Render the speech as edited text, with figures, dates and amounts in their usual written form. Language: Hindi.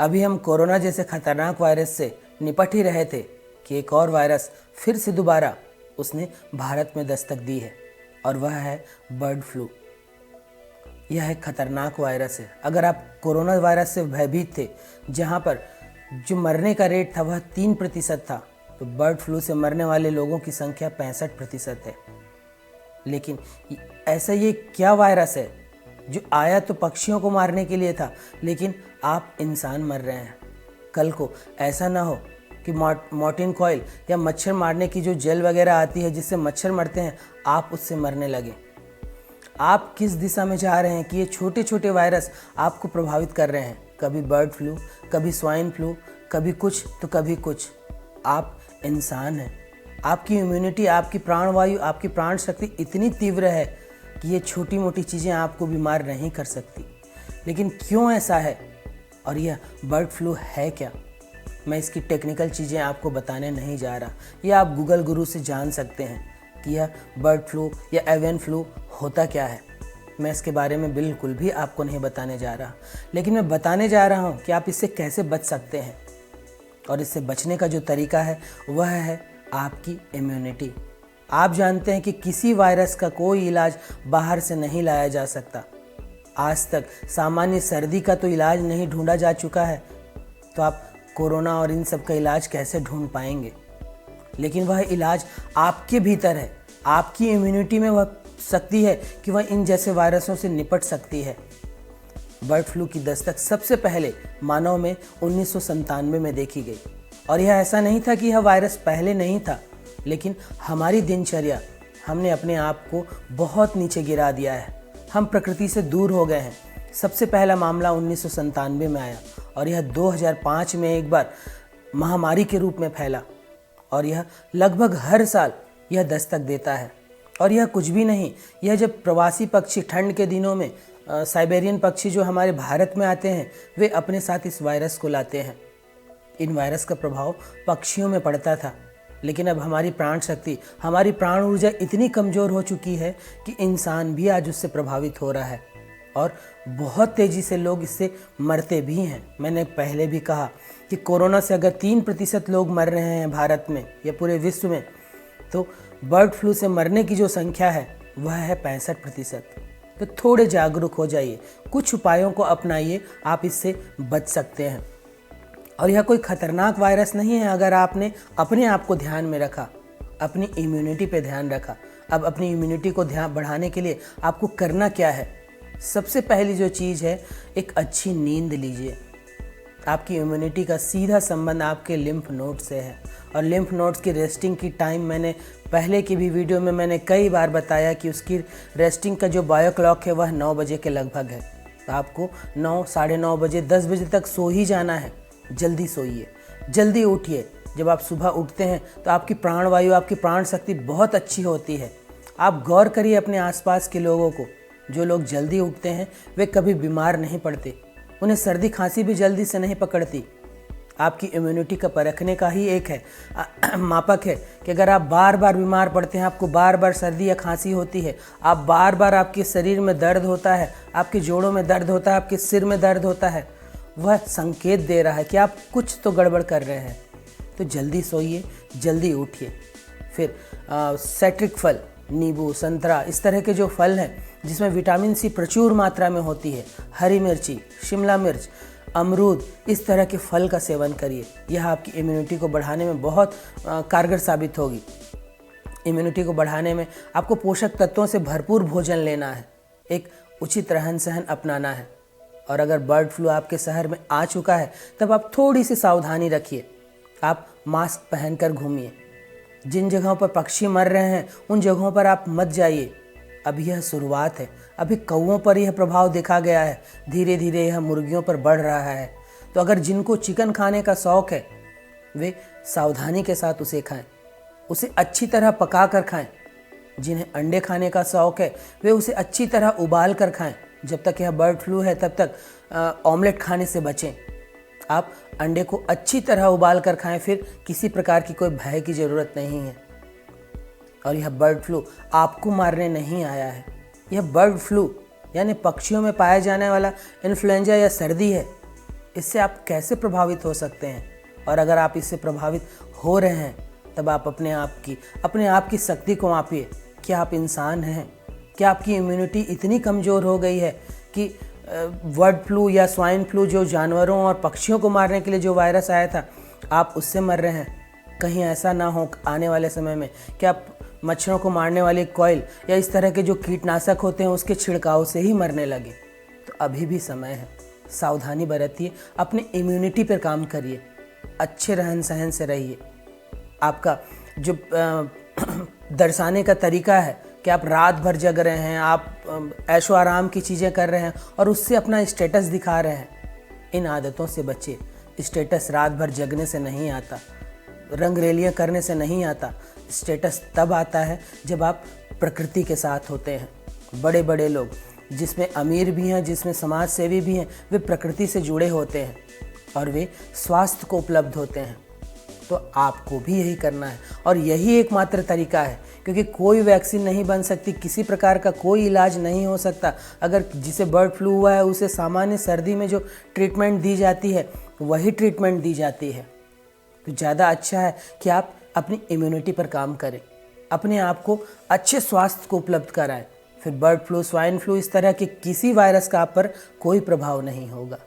अभी हम कोरोना जैसे खतरनाक वायरस से निपट ही रहे थे कि एक और वायरस फिर से दोबारा उसने भारत में दस्तक दी है और वह है बर्ड फ्लू। यह एक खतरनाक वायरस है। अगर आप कोरोना वायरस से भयभीत थे, जहां पर जो मरने का रेट था वह 3% था, तो बर्ड फ्लू से मरने वाले लोगों की संख्या 65% है। लेकिन ऐसा ये क्या वायरस है जो आया तो पक्षियों को मारने के लिए था, लेकिन आप इंसान मर रहे हैं। कल को ऐसा ना हो कि मॉर्टिन कॉइल या मच्छर मारने की जो जेल वगैरह आती है जिससे मच्छर मरते हैं, आप उससे मरने लगे। आप किस दिशा में जा रहे हैं कि ये छोटे छोटे वायरस आपको प्रभावित कर रहे हैं। कभी बर्ड फ्लू, कभी स्वाइन फ्लू, कभी कुछ तो कभी कुछ। आप इंसान हैं। आपकी इम्यूनिटी, आपकी प्राणवायु, आपकी प्राण शक्ति इतनी तीव्र है कि ये छोटी मोटी चीज़ें आपको बीमार नहीं कर सकती। लेकिन क्यों ऐसा है और यह बर्ड फ्लू है क्या, मैं इसकी टेक्निकल चीज़ें आपको बताने नहीं जा रहा। यह आप गूगल गुरु से जान सकते हैं कि यह बर्ड फ्लू या एवियन फ्लू होता क्या है। मैं इसके बारे में बिल्कुल भी आपको नहीं बताने जा रहा, लेकिन मैं बताने जा रहा हूँ कि आप इससे कैसे बच सकते हैं। और इससे बचने का जो तरीका है वह है आपकी इम्यूनिटी। आप जानते हैं कि किसी वायरस का कोई इलाज बाहर से नहीं लाया जा सकता। आज तक सामान्य सर्दी का तो इलाज नहीं ढूंढा जा चुका है, तो आप कोरोना और इन सब का इलाज कैसे ढूंढ पाएंगे। लेकिन वह इलाज आपके भीतर है। आपकी इम्यूनिटी में वह शक्ति है कि वह इन जैसे वायरसों से निपट सकती है। बर्ड फ्लू की दस्तक सबसे पहले मानव में 1997 में देखी गई। और यह ऐसा नहीं था कि यह वायरस पहले नहीं था, लेकिन हमारी दिनचर्या, हमने अपने आप को बहुत नीचे गिरा दिया है। हम प्रकृति से दूर हो गए हैं। सबसे पहला मामला 1997 में आया और यह 2005 में एक बार महामारी के रूप में फैला और यह लगभग हर साल यह दस्तक देता है। और यह कुछ भी नहीं, यह जब प्रवासी पक्षी ठंड के दिनों में साइबेरियन पक्षी जो हमारे भारत में आते हैं, वे अपने साथ इस वायरस को लाते हैं। इन वायरस का प्रभाव पक्षियों में पड़ता था, लेकिन अब हमारी प्राण शक्ति, हमारी प्राण ऊर्जा इतनी कमज़ोर हो चुकी है कि इंसान भी आज उससे प्रभावित हो रहा है और बहुत तेज़ी से लोग इससे मरते भी हैं। मैंने पहले भी कहा कि कोरोना से अगर 3% लोग मर रहे हैं भारत में या पूरे विश्व में, तो बर्ड फ्लू से मरने की जो संख्या है वह है 65%। तो थोड़े जागरूक हो जाइए, कुछ उपायों को अपनाइए, आप इससे बच सकते हैं। और यह कोई खतरनाक वायरस नहीं है अगर आपने अपने आप को ध्यान में रखा, अपनी इम्यूनिटी पे ध्यान रखा। अब अपनी इम्यूनिटी को ध्यान बढ़ाने के लिए आपको करना क्या है? सबसे पहली जो चीज़ है, एक अच्छी नींद लीजिए। आपकी इम्यूनिटी का सीधा संबंध आपके लिम्फ नोड से है और लिम्फ नोड्स की रेस्टिंग की टाइम मैंने पहले की भी वीडियो में मैंने कई बार बताया कि उसकी रेस्टिंग का जो बायो क्लॉक है वह 9 बजे के लगभग है। तो आपको 9, साढ़े 9 बजे, 10 बजे तक सो ही जाना है। जल्दी सोइए, जल्दी उठिए। जब आप सुबह उठते हैं तो आपकी प्राणवायु, आपकी प्राण शक्ति बहुत अच्छी होती है। आप गौर करिए अपने आसपास के लोगों को, जो लोग जल्दी उठते हैं वे कभी बीमार नहीं पड़ते, उन्हें सर्दी खांसी भी जल्दी से नहीं पकड़ती। आपकी इम्यूनिटी का परखने का ही एक है मापक है कि अगर आप बार बार बीमार पड़ते हैं, आपको बार बार सर्दी या खांसी होती है, आप बार बार आपके शरीर में दर्द होता है, आपके जोड़ों में दर्द होता है, आपके सिर में दर्द होता है, वह संकेत दे रहा है कि आप कुछ तो गड़बड़ कर रहे हैं। तो जल्दी सोइए, जल्दी उठिए। फिर साइट्रिक फल, नींबू, संतरा, इस तरह के जो फल हैं जिसमें विटामिन सी प्रचुर मात्रा में होती है, हरी मिर्ची, शिमला मिर्च, अमरूद, इस तरह के फल का सेवन करिए। यह आपकी इम्यूनिटी को बढ़ाने में बहुत कारगर साबित होगी। इम्यूनिटी को बढ़ाने में आपको पोषक तत्वों से भरपूर भोजन लेना है, एक उचित रहन सहन अपनाना है। और अगर बर्ड फ्लू आपके शहर में आ चुका है तब आप थोड़ी सी सावधानी रखिए। आप मास्क पहनकर घूमिए। जिन जगहों पर पक्षी मर रहे हैं उन जगहों पर आप मत जाइए। अभी यह शुरुआत है, अभी कौवों पर यह प्रभाव देखा गया है, धीरे धीरे यह मुर्गियों पर बढ़ रहा है। तो अगर जिनको चिकन खाने का शौक़ है वे सावधानी के साथ उसे खाएं, उसे अच्छी तरह पका कर खाएं। जिन्हें अंडे खाने का शौक़ है वे उसे अच्छी तरह उबाल कर खाएं। जब तक यह बर्ड फ्लू है तब तक ऑमलेट खाने से बचें। आप अंडे को अच्छी तरह उबाल कर खाएं, फिर किसी प्रकार की कोई भय की ज़रूरत नहीं है। और यह बर्ड फ्लू आपको मारने नहीं आया है। यह बर्ड फ्लू यानी पक्षियों में पाया जाने वाला इन्फ्लुएंजा या सर्दी है। इससे आप कैसे प्रभावित हो सकते हैं, और अगर आप इससे प्रभावित हो रहे हैं तब आप अपने आप की शक्ति को मापिए। क्या आप इंसान हैं? क्या आपकी इम्यूनिटी इतनी कमज़ोर हो गई है कि बर्ड फ्लू या स्वाइन फ्लू, जो जानवरों और पक्षियों को मारने के लिए जो वायरस आया था, आप उससे मर रहे हैं? कहीं ऐसा ना हो आने वाले समय में कि आप मच्छरों को मारने वाले कॉइल या इस तरह के जो कीटनाशक होते हैं उसके छिड़काव से ही मरने लगे। तो अभी भी समय है, सावधानी बरतिए, अपने इम्यूनिटी पर काम करिए, अच्छे रहन सहन से रहिए। आपका जो दर्शाने का तरीका है कि आप रात भर जग रहे हैं, आप ऐशो आराम की चीज़ें कर रहे हैं और उससे अपना स्टेटस दिखा रहे हैं, इन आदतों से बचिए। स्टेटस रात भर जगने से नहीं आता, रंगरेलियाँ करने से नहीं आता। स्टेटस तब आता है जब आप प्रकृति के साथ होते हैं। बड़े बड़े लोग, जिसमें अमीर भी हैं, जिसमें समाज सेवी भी हैं, वे प्रकृति से जुड़े होते हैं और वे स्वास्थ्य को उपलब्ध होते हैं। तो आपको भी यही करना है और यही एकमात्र तरीका है, क्योंकि कोई वैक्सीन नहीं बन सकती, किसी प्रकार का कोई इलाज नहीं हो सकता। अगर जिसे बर्ड फ्लू हुआ है उसे सामान्य सर्दी में जो ट्रीटमेंट दी जाती है वही ट्रीटमेंट दी जाती है। तो ज़्यादा अच्छा है कि आप अपनी इम्यूनिटी पर काम करें, अपने आप को अच्छे स्वास्थ्य को उपलब्ध कराएं। फिर बर्ड फ्लू, स्वाइन फ्लू, इस तरह के किसी वायरस का आप पर कोई प्रभाव नहीं होगा।